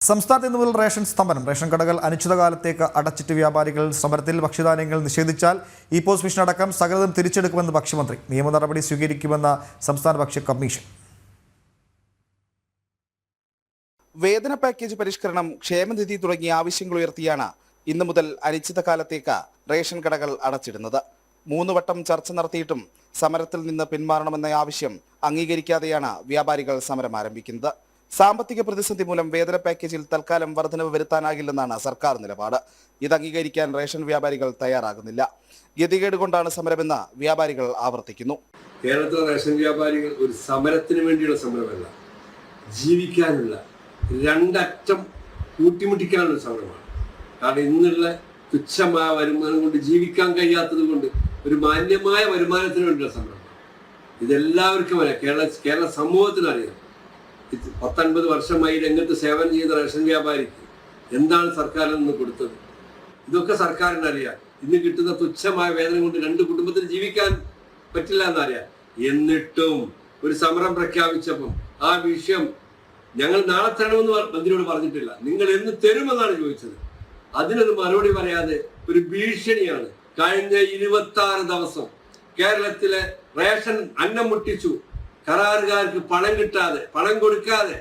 സംസ്ഥാനത്ത് ഇന്നു മുതൽ റേഷൻ സ്തംഭനം. റേഷൻ കടകൾ അനിശ്ചിതകാലത്തേക്ക് അടച്ചിട്ട് വ്യാപാരികൾ സമരത്തിൽ. ഭക്ഷ്യധാന്യങ്ങൾ നിഷേധിച്ചാൽ പോസ്റ്റ് മിഷൻ അടക്കം സകലതും തിരിച്ചെടുക്കുമെന്ന് ഭക്ഷ്യമന്ത്രി. നിയമ നടപടി സ്വീകരിക്കുമെന്ന സംസ്ഥാന ഭക്ഷ്യ കമ്മീഷൻ. വേതന പാക്കേജ് പരിഷ്കരണം, ക്ഷേമനിധി തുടങ്ങിയ ആവശ്യങ്ങൾ ഉയർത്തിയാണ് ഇന്നു മുതൽ അനിശ്ചിതകാലത്തേക്ക് റേഷൻ കടകൾ അടച്ചിടുന്നത്. 3 വട്ടം ചർച്ച നടത്തിയിട്ടും സമരത്തിൽ നിന്ന് പിന്മാറണമെന്ന ആവശ്യം അംഗീകരിക്കാതെയാണ് വ്യാപാരികൾ സമരം ആരംഭിക്കുന്നത്. സാമ്പത്തിക പ്രതിസന്ധി മൂലം വേതന പാക്കേജിൽ തൽക്കാലം വർധനവ് വരുത്താനാകില്ലെന്നാണ് സർക്കാർ നിലപാട്. ഇത് അംഗീകരിക്കാൻ റേഷൻ വ്യാപാരികൾ തയ്യാറാകുന്നില്ല. ഗതികേട് കൊണ്ടാണ് സമരമെന്ന് വ്യാപാരികൾ ആവർത്തിക്കുന്നു. കേരളത്തിലെ റേഷൻ വ്യാപാരികൾ ഒരു സമരത്തിന് വേണ്ടിയുള്ള സമരമല്ല, ജീവിക്കാനുള്ള രണ്ടറ്റം കൂട്ടിമുട്ടിക്കാനുള്ള സമരമാണ്. കാരണം ഇന്നുള്ള തുച്ഛമായ വരുമാനം കൊണ്ട് ജീവിക്കാൻ കഴിയാത്തത് കൊണ്ട് ഒരു മാന്യമായ വരുമാനത്തിന് വേണ്ടിയുള്ള സമരമാണ്. ഇതെല്ലാവർക്കും അറിയാം, കേരള സമൂഹത്തിന് അറിയാം. 19 വർഷമായി രംഗത്ത് സേവനം ചെയ്ത റേഷൻ വ്യാപാരിക്ക് എന്താണ് സർക്കാരിൽ നിന്ന് കൊടുത്തത്? ഇതൊക്കെ സർക്കാരിന് അറിയാം. ഇന്ന് കിട്ടുന്ന തുച്ഛമായ വേതനം കൊണ്ട് 2 കുടുംബത്തിന് ജീവിക്കാൻ പറ്റില്ല എന്നറിയാം. എന്നിട്ടും ഒരു സമരം പ്രഖ്യാപിച്ചപ്പം ആ വിഷയം ഞങ്ങൾ നാളെ തരണമെന്ന് മന്ത്രിയോട് പറഞ്ഞിട്ടില്ല, നിങ്ങൾ എന്ന് തരുമെന്നാണ് ചോദിച്ചത്. അതിനൊരു മറുപടി പറയാതെ ഒരു ഭീഷണിയാണ്. കഴിഞ്ഞ 26 ദിവസം കേരളത്തിലെ റേഷൻ അന്നം മുട്ടിച്ചു. കരാറുകാർക്ക് പണം കിട്ടാതെ, പണം കൊടുക്കാതെ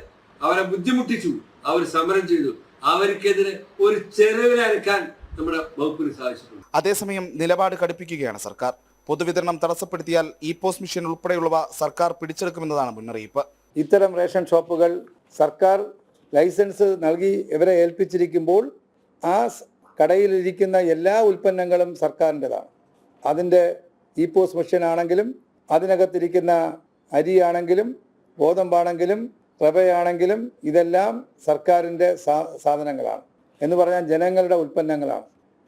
അവരെ ബുദ്ധിമുട്ടിച്ചു. അവർ സമരം ചെയ്തു. അവർക്കെതിരെ ഒരു ചെറുവിലനക്കാൻ നമ്മുടെ വകുപ്പിന് സാധിച്ചിട്ടുണ്ട്. അതേസമയം നിലപാട് കടുപ്പിക്കുകയാണ് സർക്കാർ. പൊതുവിതരണം തടസ്സപ്പെടുത്തിയാൽ പോസ്റ്റ് മിഷൻ ഉൾപ്പെടെയുള്ളവ സർക്കാർ പിടിച്ചെടുക്കുമെന്നതാണ് മുന്നറിയിപ്പ്. ഇത്തരം റേഷൻ ഷോപ്പുകൾ സർക്കാർ ലൈസൻസ് നൽകി ഇവരെ ഏൽപ്പിച്ചിരിക്കുമ്പോൾ ആ കടയിലിരിക്കുന്ന എല്ലാ ഉൽപ്പന്നങ്ങളും സർക്കാരിൻ്റെതാണ്. അതിൻ്റെ പോസ്റ്റ് മിഷൻ ആണെങ്കിലും അതിനകത്തിരിക്കുന്ന അരിയാണെങ്കിലും ഗോതമ്പാണെങ്കിലും റവയാണെങ്കിലും ഇതെല്ലാം സർക്കാരിൻ്റെ സാധനങ്ങളാണ്. എന്ന് പറഞ്ഞാൽ ജനങ്ങളുടെ ഉൽപ്പന്നങ്ങളാണ്.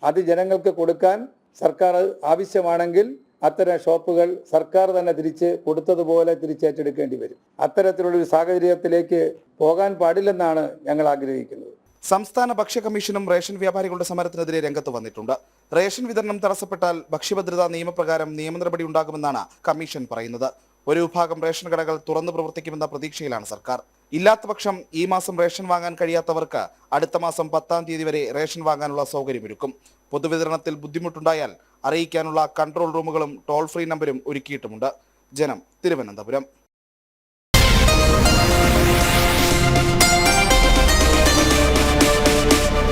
അത് ജനങ്ങൾക്ക് കൊടുക്കാൻ സർക്കാർ ആവശ്യമാണെങ്കിൽ അത്തരം ഷോപ്പുകൾ സർക്കാർ തന്നെ തിരിച്ച് കൊടുത്തതുപോലെ തിരിച്ചേറ്റെടുക്കേണ്ടി വരും. അത്തരത്തിലുള്ളൊരു സാഹചര്യത്തിലേക്ക് പോകാൻ പാടില്ലെന്നാണ് ഞങ്ങൾ ആഗ്രഹിക്കുന്നത്. സംസ്ഥാന ഭക്ഷ്യ കമ്മീഷനും റേഷൻ വ്യാപാരികളുടെ സമരത്തിനെതിരെ രംഗത്ത് വന്നിട്ടുണ്ട്. റേഷൻ വിതരണം തടസ്സപ്പെട്ടാൽ ഭക്ഷ്യഭദ്രതാ നിയമപ്രകാരം നിയമ നടപടി ഉണ്ടാകുമെന്നാണ് കമ്മീഷൻ പറയുന്നത്. ഒരു വിഭാഗം റേഷൻ കടകൾ തുറന്നു പ്രവർത്തിക്കുമെന്ന പ്രതീക്ഷയിലാണ് സർക്കാർ. ഇല്ലാത്ത പക്ഷം ഈ മാസം റേഷൻ വാങ്ങാൻ കഴിയാത്തവർക്ക് അടുത്ത മാസം 10-ാം തീയതി വരെ റേഷൻ വാങ്ങാനുള്ള സൗകര്യമൊരുക്കും. പൊതുവിതരണത്തിൽ ബുദ്ധിമുട്ടുണ്ടായാൽ അറിയിക്കാനുള്ള കൺട്രോൾ റൂമുകളും ടോൾ ഫ്രീ നമ്പരും ഒരുക്കിയിട്ടുമുണ്ട്. ജനം, തിരുവനന്തപുരം.